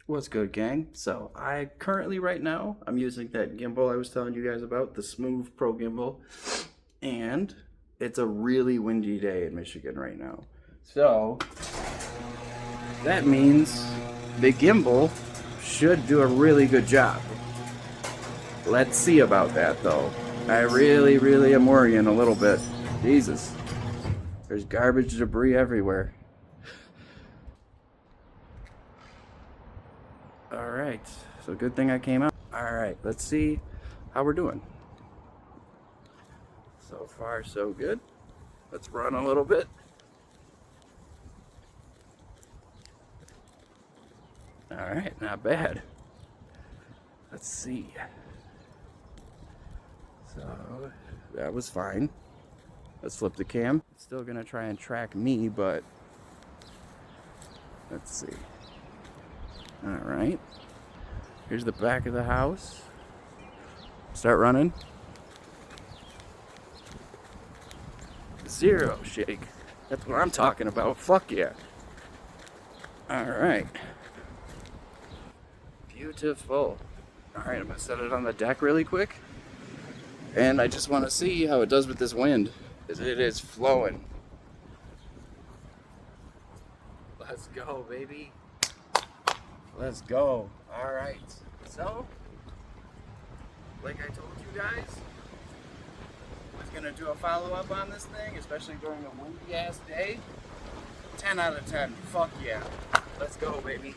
What's good, gang? So I currently right now I'm using that gimbal I was telling you guys about, the Smove Pro gimbal, and it's a really windy day in Michigan right now. So that means the gimbal should do a really good job. Let's see about that though. I really am worrying a little bit. Jesus, there's garbage debris everywhere. All right, so good thing I came out. All right, let's see how we're doing. So far, so good. Let's run a little bit. All right, not bad. Let's see. So that was fine. Let's flip the cam. It's still gonna try and track me, but let's see. All right. Here's the back of the house. Start running. Zero shake. That's what I'm talking about. Fuck yeah. All right. Beautiful. All right, I'm gonna set it on the deck really quick. And I just want to see how it does with this wind. It is flowing. Let's go, baby. Let's go. All right. So, like I told you guys, I was gonna do a follow-up on this thing, especially during a windy ass day. 10 out of 10. Fuck yeah. Let's go, baby.